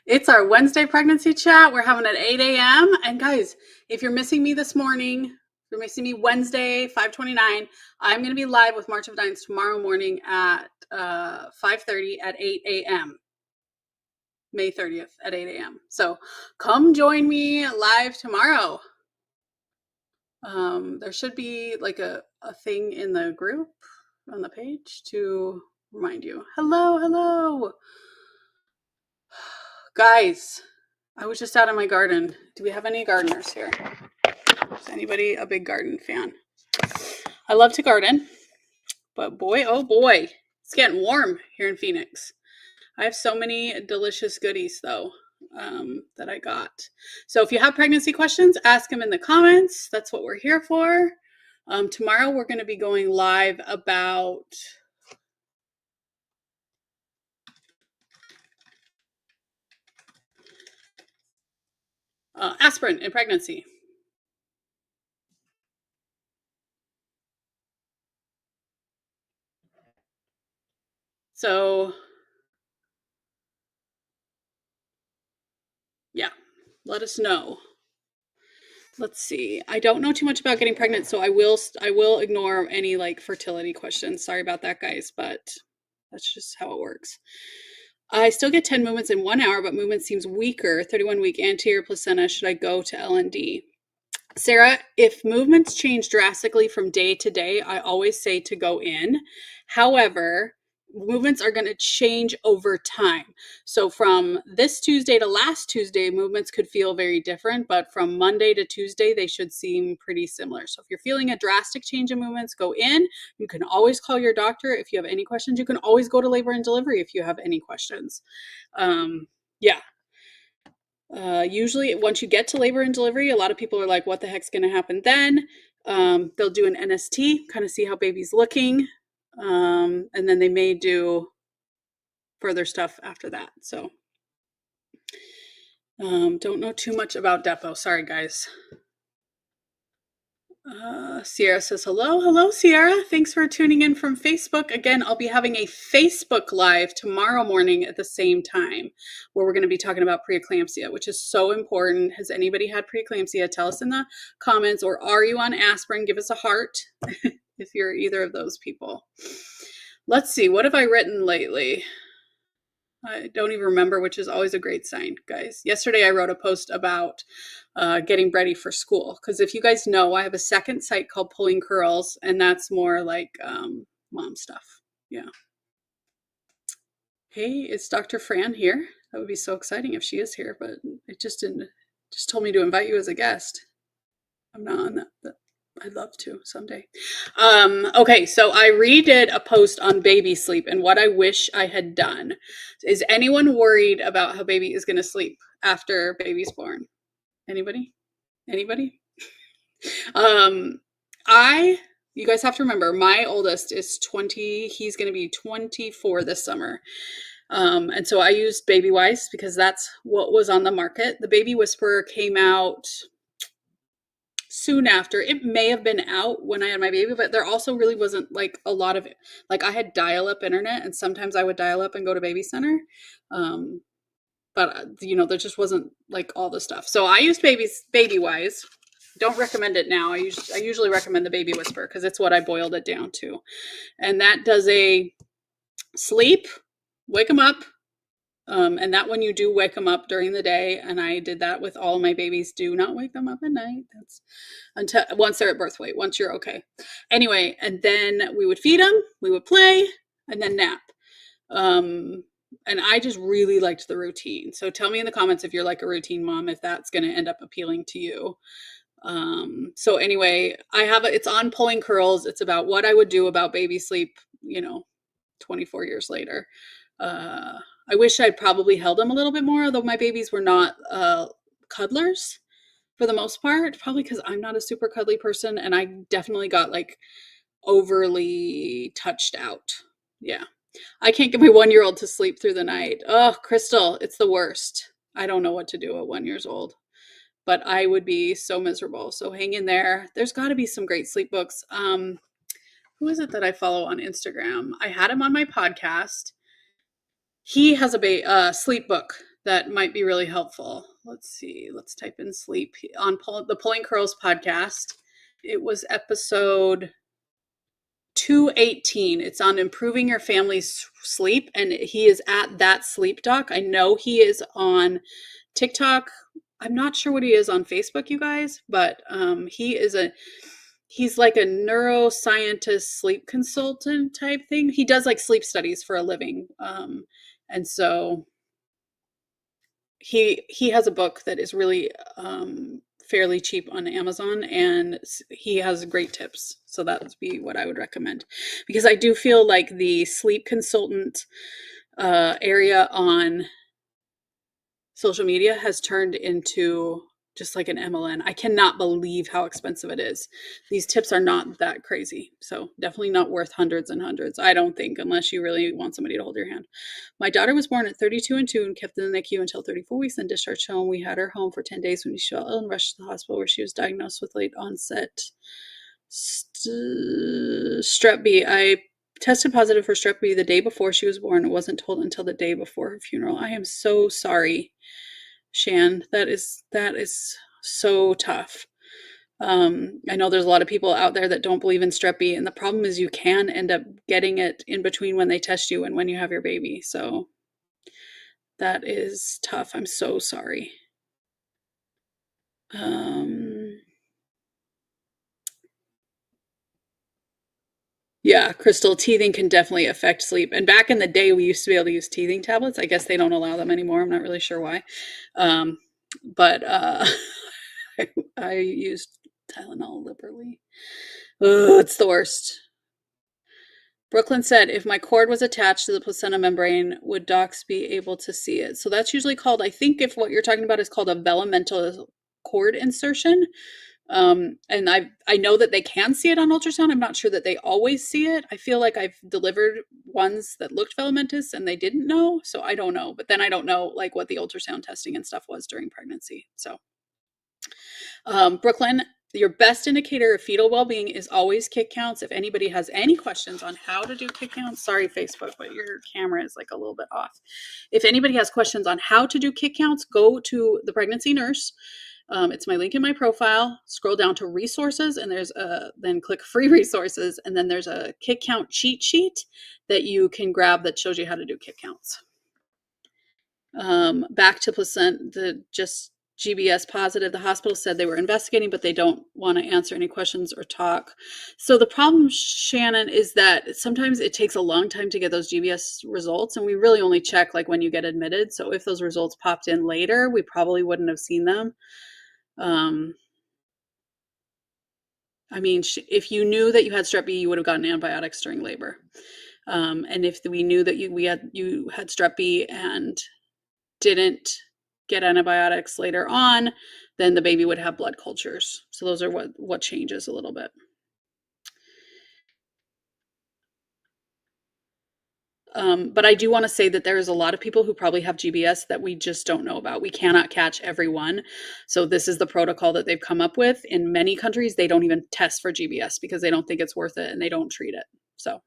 It's our Wednesday pregnancy chat. We're having it at 8 a.m. And guys, if you're missing me this morning, if you're missing me Wednesday, 5:29, I'm going to be live with March of Dimes tomorrow morning at 5:30 at 8 a.m. May 30th at 8 a.m. So come join me live tomorrow. There should be like a thing in the group on the page to remind you. Hello. Guys, I was just out in my garden. Do we have any gardeners here? Is anybody a big garden fan? I love to garden, but boy, oh boy, it's getting warm here in Phoenix. I have so many delicious goodies though that I got. So if you have pregnancy questions, ask them in the comments. That's what we're here for. Tomorrow we're going to be going live about aspirin in pregnancy. So yeah, let us know. Let's see. I don't know too much about getting pregnant, so I will ignore any like fertility questions. Sorry about that, guys, but that's just how it works. I still get 10 movements in 1 hour, but movement seems weaker. 31-week anterior placenta. Should I go to LND? Sarah, if movements change drastically from day to day, I always say to go in. However, movements are going to change over time. So from this Tuesday to last Tuesday, movements could feel very different, but from Monday to Tuesday, they should seem pretty similar. So if you're feeling a drastic change in movements, go in. You can always call your doctor if you have any questions. You can always go to labor and delivery if you have any questions. Yeah. Usually once you get to labor and delivery, a lot of people are like, what the heck's going to happen then? They'll do an NST, kind of see how baby's looking. And then they may do further stuff after that. So don't know too much about Depo. Sorry, guys. Sierra says hello. Hello, Sierra. Thanks for tuning in from Facebook. Again, I'll be having a Facebook Live tomorrow morning at the same time where we're going to be talking about preeclampsia, which is so important. Has anybody had preeclampsia? Tell us in the comments. Or are you on aspirin? Give us a heart if you're either of those people. Let's see. What have I written lately? I don't even remember, which is always a great sign, guys. Yesterday, I wrote a post about getting ready for school. Because if you guys know, I have a second site called Pulling Curls, and that's more like mom stuff. Yeah. Hey, is Dr. Fran here? That would be so exciting if she is here, but it just told me to invite you as a guest. I'm not on that. I'd love to someday. Okay, so I redid a post on baby sleep and what I wish I had done. Is anyone worried about how baby is going to sleep after baby's born? Anybody? You guys have to remember, my oldest is 20. He's going to be 24 this summer. And so I used Baby Wise because that's what was on the market. The Baby Whisperer came out soon after. It may have been out when I had my baby, but there also really wasn't like a lot of it. Like I had dial-up internet and sometimes I would dial up and go to Baby Center. But there just wasn't like all the stuff. So I used Baby Wise. Don't recommend it now. I usually recommend the Baby Whisper because it's what I boiled it down to. And that does a sleep, wake them up. And that when you do wake them up during the day, and I did that with all my babies, do not wake them up at night. That's once they're at birth weight, once you're okay. Anyway, and then we would feed them, we would play, and then nap. And I just really liked the routine. So tell me in the comments if you're like a routine mom, if that's going to end up appealing to you. So anyway, it's on Pulling Curls. It's about what I would do about baby sleep, 24 years later. I wish I'd probably held them a little bit more, although my babies were not cuddlers for the most part, probably because I'm not a super cuddly person, and I definitely got like overly touched out. Yeah. I can't get my 1-year-old to sleep through the night. Oh, Crystal, it's the worst. I don't know what to do at 1 year old, but I would be so miserable. So hang in there. There's got to be some great sleep books. Who is it that I follow on Instagram? I had him on my podcast. He has a sleep book that might be really helpful. Let's see. Let's type in sleep on the Pulling Curls podcast. It was episode 218. It's on improving your family's sleep, and he is at That Sleep Doc. I know he is on TikTok. I'm not sure what he is on Facebook, you guys, but he's like a neuroscientist sleep consultant type thing. He does like sleep studies for a living. And so he has a book that is really fairly cheap on Amazon, and he has great tips. So that would be what I would recommend, because I do feel like the sleep consultant area on social media has turned into just like an MLN. I cannot believe how expensive it is. These tips are not that crazy. So definitely not worth hundreds and hundreds, I don't think, unless you really want somebody to hold your hand. My daughter was born at 32 and 2 and kept in the NICU until 34 weeks and discharged home. We had her home for 10 days when she fell ill and rushed to the hospital, where she was diagnosed with late onset strep B. I tested positive for strep B the day before she was born. It wasn't told until the day before her funeral. I am so sorry, Shan. That is so tough. I know there's a lot of people out there that don't believe in strep B, and the problem is you can end up getting it in between when they test you and when you have your baby. So that is tough. I'm so sorry. Yeah, Crystal, teething can definitely affect sleep. And back in the day, we used to be able to use teething tablets. I guess they don't allow them anymore. I'm not really sure why. But I used Tylenol liberally. Ugh, it's the worst. Brooklyn said, if my cord was attached to the placenta membrane, would docs be able to see it? So that's usually called, I think if what you're talking about is called a velamentous cord insertion. And I know that they can see it on ultrasound. I'm not sure that they always see it. I feel like I've delivered ones that looked filamentous and they didn't know. So I don't know. But then I don't know like what the ultrasound testing and stuff was during pregnancy. So Brooklyn, your best indicator of fetal well-being is always kick counts. If anybody has any questions on how to do kick counts, sorry, Facebook, but your camera is like a little bit off. If anybody has questions on how to do kick counts, go to the pregnancy nurse. It's my link in my profile. Scroll down to resources, and there's then click free resources, and then there's a kick count cheat sheet that you can grab that shows you how to do kick counts. Back to placenta, just GBS positive. The hospital said they were investigating, but they don't want to answer any questions or talk. So the problem, Shannon, is that sometimes it takes a long time to get those GBS results, and we really only check like when you get admitted. So if those results popped in later, we probably wouldn't have seen them. I mean, if you knew that you had strep B, you would have gotten antibiotics during labor. And if we knew that you had strep B and didn't get antibiotics later on, then the baby would have blood cultures. So those are what changes a little bit. But I do want to say that there's a lot of people who probably have GBS that we just don't know about. We cannot catch everyone. So this is the protocol that they've come up with. In many countries, they don't even test for GBS because they don't think it's worth it and they don't treat it. So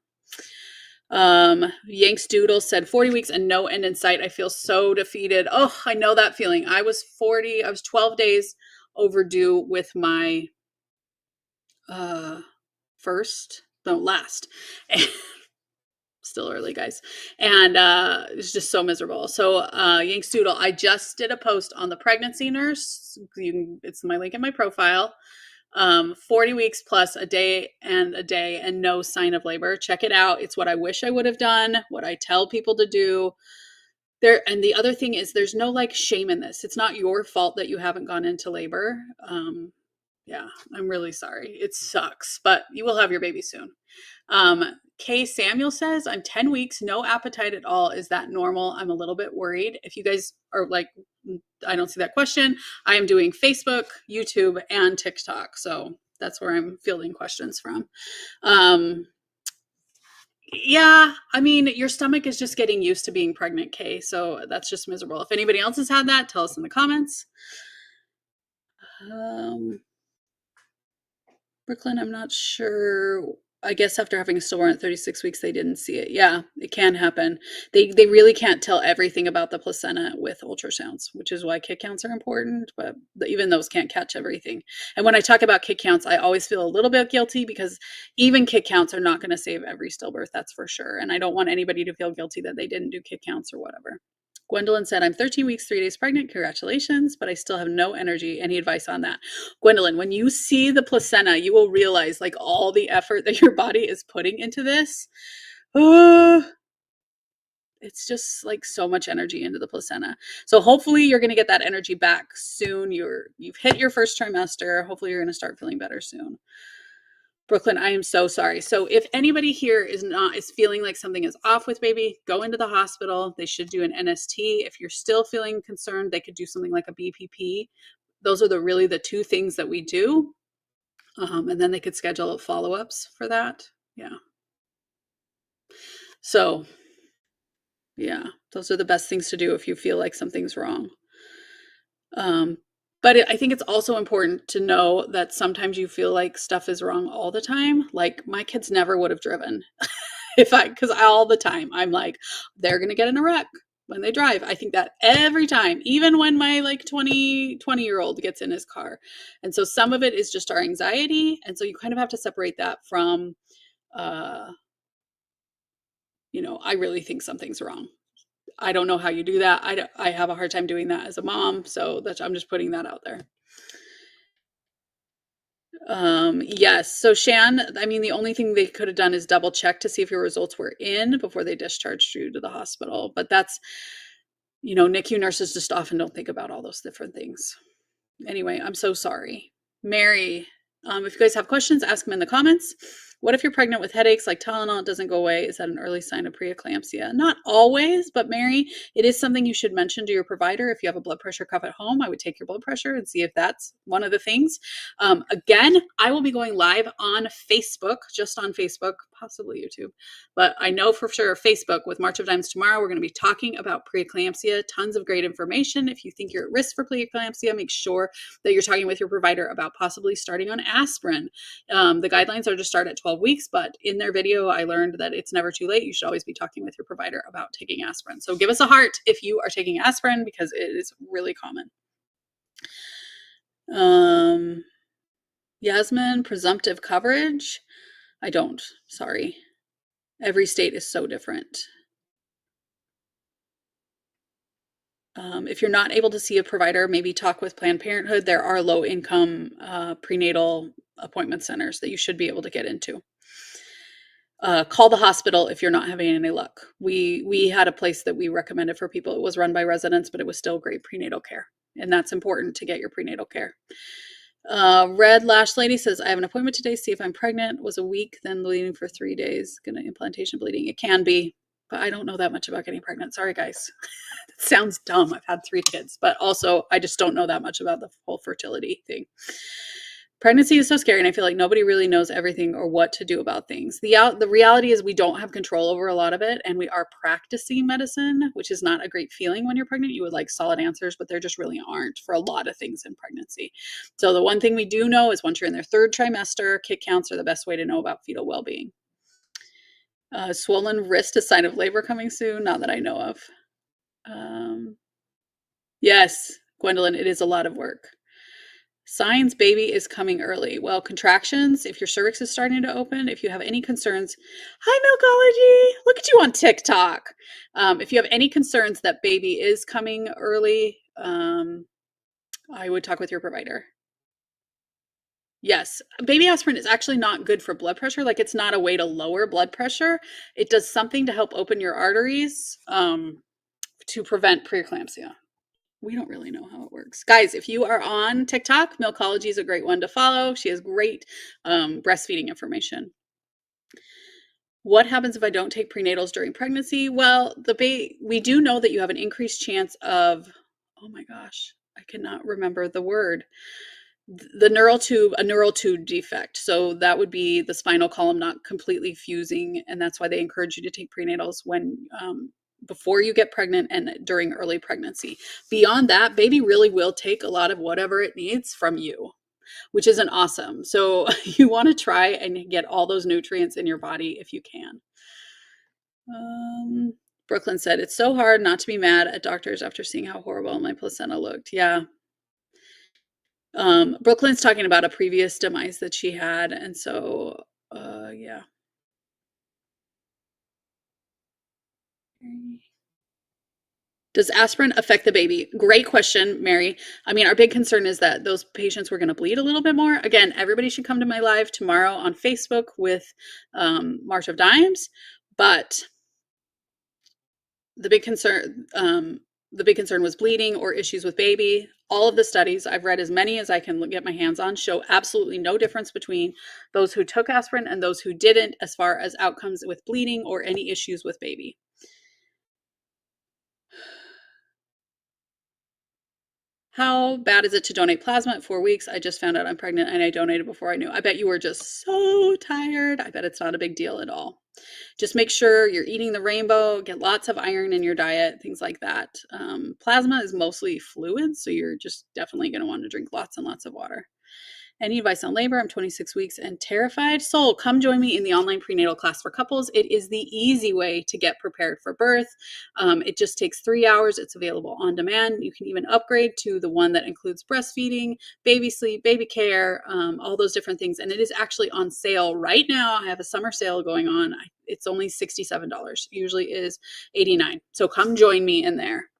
Yanks Doodle said 40 weeks and no end in sight. I feel so defeated. Oh, I know that feeling. I was 12 days overdue with my last. Still early, guys. And it's just so miserable. So Yanks Doodle, I just did a post on the pregnancy nurse. It's my link in my profile. 40 weeks plus a day and no sign of labor. Check it out. It's what I wish I would have done, what I tell people to do. And the other thing is there's no like shame in this. It's not your fault that you haven't gone into labor. Yeah, I'm really sorry. It sucks, but you will have your baby soon. Kay Samuel says, I'm 10 weeks, no appetite at all. Is that normal? I'm a little bit worried. If you guys are like, I don't see that question. I am doing Facebook, YouTube, and TikTok. So that's where I'm fielding questions from. Yeah, I mean, your stomach is just getting used to being pregnant, Kay. So that's just miserable. If anybody else has had that, tell us in the comments. Brooklyn, I'm not sure I guess after having a stillborn at 36 weeks, they didn't see it. Yeah, it can happen. They really can't tell everything about the placenta with ultrasounds, which is why kick counts are important, but even those can't catch everything. And when I talk about kick counts, I always feel a little bit guilty because even kick counts are not going to save every stillbirth, that's for sure. And I don't want anybody to feel guilty that they didn't do kick counts or whatever. Gwendolyn said, I'm 13 weeks, 3 days pregnant. Congratulations, but I still have no energy. Any advice on that? Gwendolyn, when you see the placenta, you will realize like all the effort that your body is putting into this. It's just like so much energy into the placenta. So hopefully you're going to get that energy back soon. You've hit your first trimester. Hopefully you're going to start feeling better soon. Brooklyn, I am so sorry. So if anybody here is feeling like something is off with baby, go into the hospital. They should do an NST. If you're still feeling concerned, they could do something like a BPP. Those are really the two things that we do. And then they could schedule follow-ups for that. Yeah. So yeah, those are the best things to do if you feel like something's wrong. But I think it's also important to know that sometimes you feel like stuff is wrong all the time. Like my kids never would have driven because all the time I'm like, they're going to get in a wreck when they drive. I think that every time, even when my like 20-year-old gets in his car. And so some of it is just our anxiety. And so you kind of have to separate that from, I really think something's wrong. I don't know how you do that. I have a hard time doing that as a mom. So I'm just putting that out there. Yes. So Shan, I mean, the only thing they could have done is double check to see if your results were in before they discharged you to the hospital. But that's, NICU nurses just often don't think about all those different things. Anyway, I'm so sorry. Mary, if you guys have questions, ask them in the comments. What if you're pregnant with headaches like Tylenol doesn't go away? Is that an early sign of preeclampsia? Not always, but Mary, it is something you should mention to your provider. If you have a blood pressure cuff at home, I would take your blood pressure and see if that's one of the things. Again, I will be going live on Facebook, just on Facebook, possibly YouTube, but I know for sure Facebook with March of Dimes tomorrow. We're going to be talking about preeclampsia, tons of great information. If you think you're at risk for preeclampsia, make sure that you're talking with your provider about possibly starting on aspirin. The guidelines are to start at 12 weeks, but in their video, I learned that it's never too late. You should always be talking with your provider about taking aspirin. So give us a heart if you are taking aspirin because it is really common. Yasmin, presumptive coverage. I don't, sorry. Every state is so different. If you're not able to see a provider, maybe talk with Planned Parenthood. There are low-income prenatal appointment centers that you should be able to get into. Call the hospital if you're not having any luck. We had a place that we recommended for people. It was run by residents, but it was still great prenatal care. And that's important to get your prenatal care. Red Lash Lady says, I have an appointment today. See if I'm pregnant. Was a week, then bleeding for 3 days. Gonna implantation bleeding. It can be, but I don't know that much about getting pregnant. Sorry, guys. It sounds dumb. I've had 3 kids, but also I just don't know that much about the whole fertility thing. Pregnancy is so scary, and I feel like nobody really knows everything or what to do about things. The reality is we don't have control over a lot of it, and we are practicing medicine, which is not a great feeling when you're pregnant. You would like solid answers, but there just really aren't for a lot of things in pregnancy. So the one thing we do know is once you're in their 3rd trimester, kick counts are the best way to know about fetal well-being. Swollen wrist, a sign of labor coming soon? Not that I know of. Yes, Gwendolyn, it is a lot of work. Signs baby is coming early. Well, contractions, if your cervix is starting to open, if you have any concerns, hi Milkology, look at you on TikTok. If you have any concerns that baby is coming early, I would talk with your provider. Yes, baby aspirin is actually not good for blood pressure. Like it's not a way to lower blood pressure. It does something to help open your arteries to prevent preeclampsia. We don't really know how it works. Guys, if you are on TikTok, Milkology is a great one to follow. She has great breastfeeding information. What happens if I don't take prenatals during pregnancy? Well, we do know that you have an increased chance of, oh my gosh, I cannot remember the word. A neural tube defect. So that would be the spinal column not completely fusing. And that's why they encourage you to take prenatals when before you get pregnant and during early pregnancy. Beyond that, baby really will take a lot of whatever it needs from you. which isn't awesome. So you want to try and get all those nutrients in your body if you can. Brooklyn said, it's so hard not to be mad at doctors after seeing how horrible my placenta looked. Yeah. Brooklyn's talking about a previous demise that she had. And so, yeah. Does aspirin affect the baby? Great question, Mary. I mean, our big concern is that those patients were going to bleed a little bit more. Again, everybody should come to my live tomorrow on Facebook with March of Dimes. But the big concern was bleeding or issues with baby. All of the studies, I've read as many as I can get my hands on, show absolutely no difference between those who took aspirin and those who didn't as far as outcomes with bleeding or any issues with baby. How bad is it to donate plasma at 4 weeks? I just found out I'm pregnant and I donated before I knew. I bet you were just so tired. I bet it's not a big deal at all. Just make sure you're eating the rainbow, get lots of iron in your diet, things like that. Plasma is mostly fluid, so you're just definitely going to want to drink lots and lots of water. Any advice on labor? I'm 26 weeks and terrified. So come join me in the online prenatal class for couples. It is the easy way to get prepared for birth. It just takes 3 hours. It's available on demand. You can even upgrade to the one that includes breastfeeding, baby sleep, baby care, all those different things. And it is actually on sale right now. I have a summer sale going on. It's only $67. Usually is $89. So come join me in there.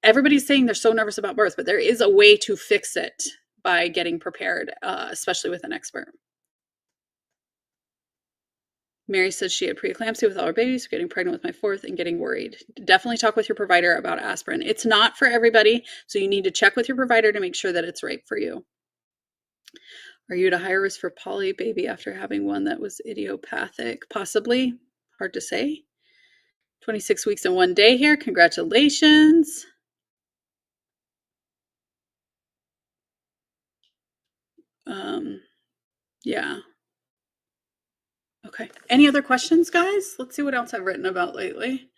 Everybody's saying they're so nervous about birth, but there is a way to fix it by getting prepared, especially with an expert. Mary says she had preeclampsia with all her babies, getting pregnant with my fourth and getting worried. Definitely talk with your provider about aspirin. It's not for everybody, so you need to check with your provider to make sure that it's right for you. Are you at a higher risk for poly baby after having one that was idiopathic? Possibly. Hard to say. 26 weeks and 1 day here. Congratulations. Yeah. Okay. Any other questions, guys? Let's see what else I've written about lately.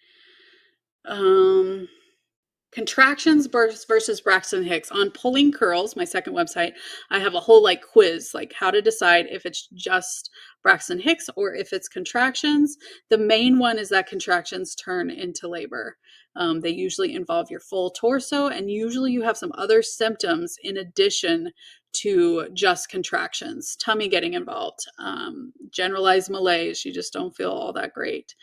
Contractions versus Braxton Hicks. On Pulling Curls, my second website, I have a whole quiz, how to decide if it's just Braxton Hicks or if it's contractions. The main one is that contractions turn into labor. They usually involve your full torso, and usually you have some other symptoms in addition to just contractions. Tummy getting involved, generalized malaise, you just don't feel all that great.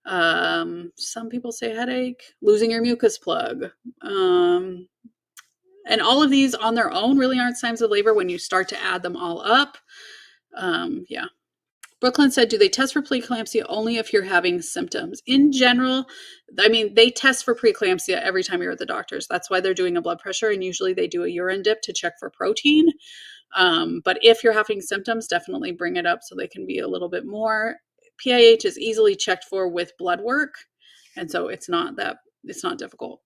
Some people say headache, losing your mucus plug. And all of these on their own really aren't signs of labor. When you start to add them all up, yeah. Brooklyn said, do they test for preeclampsia only if you're having symptoms? In general, I mean, they test for preeclampsia every time you're at the doctor's. That's why they're doing a blood pressure, and usually they do a urine dip to check for protein. But if you're having symptoms, definitely bring it up so they can be a little bit more. PIH is easily checked for with blood work, and so it's not difficult.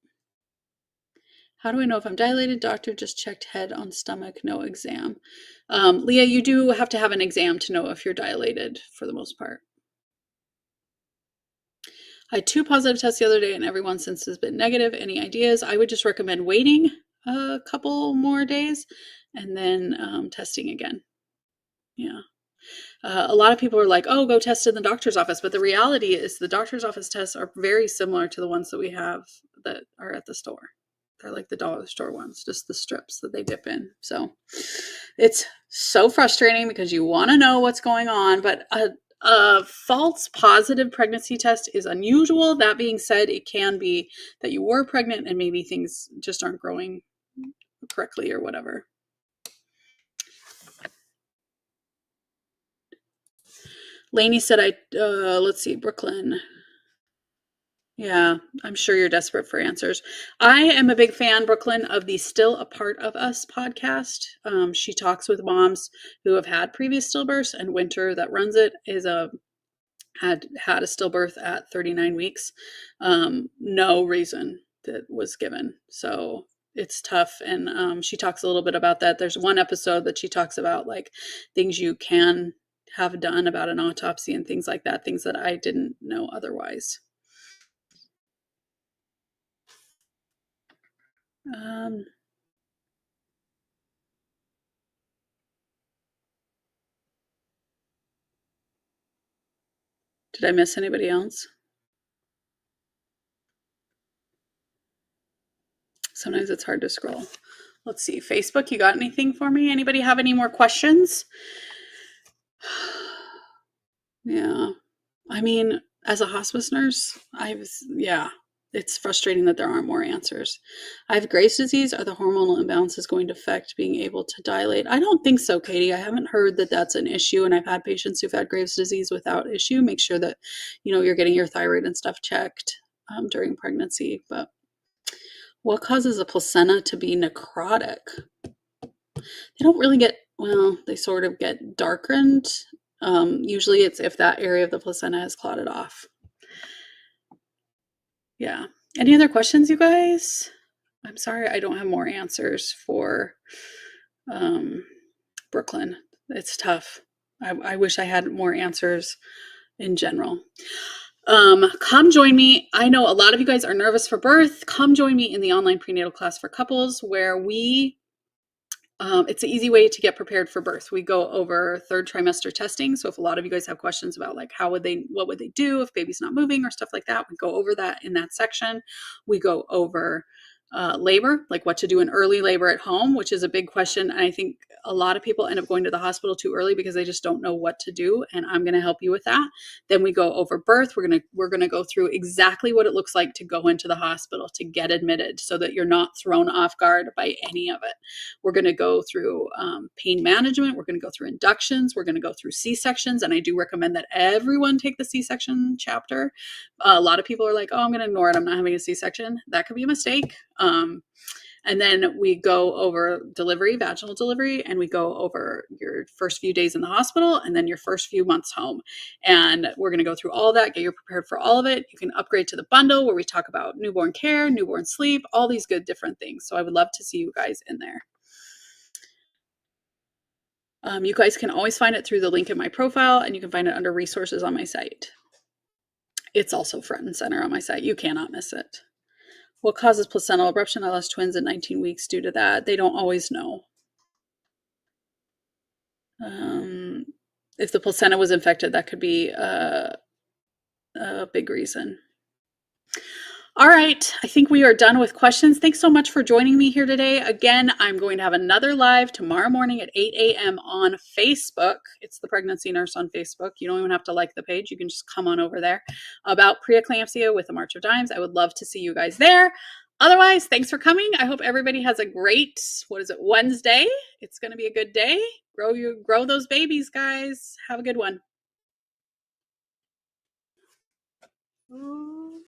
How do I know if I'm dilated? Doctor just checked head on stomach, no exam. Leah, you do have to have an exam to know if you're dilated for the most part. I had 2 positive tests the other day and everyone since has been negative. Any ideas? I would just recommend waiting a couple more days and then testing again. Yeah. A lot of people are like, oh, go test in the doctor's office. But the reality is the doctor's office tests are very similar to the ones that we have that are at the store. They're like the dollar store ones, just the strips that they dip in. So it's so frustrating because you want to know what's going on, but a false positive pregnancy test is unusual. That being said, it can be that you were pregnant and maybe things just aren't growing correctly or whatever. Lainey said, let's see, Brooklyn. Yeah, I'm sure you're desperate for answers. I am a big fan, Brooklyn, of the Still a Part of Us podcast. She talks with moms who have had previous stillbirths, and Winter, that runs it, had a stillbirth at 39 weeks. No reason that was given. So it's tough. And she talks a little bit about that. There's one episode that she talks about things you can have done about an autopsy and things like that, things that I didn't know otherwise. Did I miss anybody else? Sometimes it's hard to scroll. Let's see. Facebook, you got anything for me? Anybody have any more questions? Yeah. I mean, as a hospice nurse, it's frustrating that there aren't more answers. I have Graves' disease. Are the hormonal imbalances going to affect being able to dilate? I don't think so, Katie. I haven't heard that that's an issue, and I've had patients who've had Graves' disease without issue. Make sure that, you're getting your thyroid and stuff checked during pregnancy. But what causes a placenta to be necrotic? They don't really they sort of get darkened. Usually it's if that area of the placenta has clotted off. Yeah. Any other questions, you guys? I'm sorry I don't have more answers for Brooklyn. It's tough. I wish I had more answers in general. Come join me. I know a lot of you guys are nervous for birth. Come join me in the online prenatal class for couples where it's an easy way to get prepared for birth. We go over third trimester testing. So if a lot of you guys have questions about like what would they do if baby's not moving or stuff like that, we go over that in that section. We go over labor, like what to do in early labor at home, which is a big question. And I think a lot of people end up going to the hospital too early because they just don't know what to do. And I'm going to help you with that. Then we go over birth. We're going to go through exactly what it looks like to go into the hospital, to get admitted so that you're not thrown off guard by any of it. We're going to go through pain management. We're going to go through inductions. We're going to go through C-sections. And I do recommend that everyone take the C-section chapter. A lot of people are like, oh, I'm going to ignore it. I'm not having a C-section. That could be a mistake. And then we go over delivery, vaginal delivery, and we go over your first few days in the hospital and then your first few months home. And we're going to go through all that, get you prepared for all of it. You can upgrade to the bundle where we talk about newborn care, newborn sleep, all these good different things. So I would love to see you guys in there. You guys can always find it through the link in my profile, and you can find it under resources on my site. It's also front and center on my site. You cannot miss it. What causes placental abruption? I lost twins at 19 weeks due to that. They don't always know. If the placenta was infected, that could be a big reason. All right, I think we are done with questions. Thanks so much for joining me here today. Again, I'm going to have another live tomorrow morning at 8 a.m. on Facebook. It's the Pregnancy Nurse on Facebook. You don't even have to like the page. You can just come on over there about preeclampsia with the March of Dimes. I would love to see you guys there. Otherwise, thanks for coming. I hope everybody has a great, Wednesday. It's going to be a good day. Grow those babies, guys. Have a good one.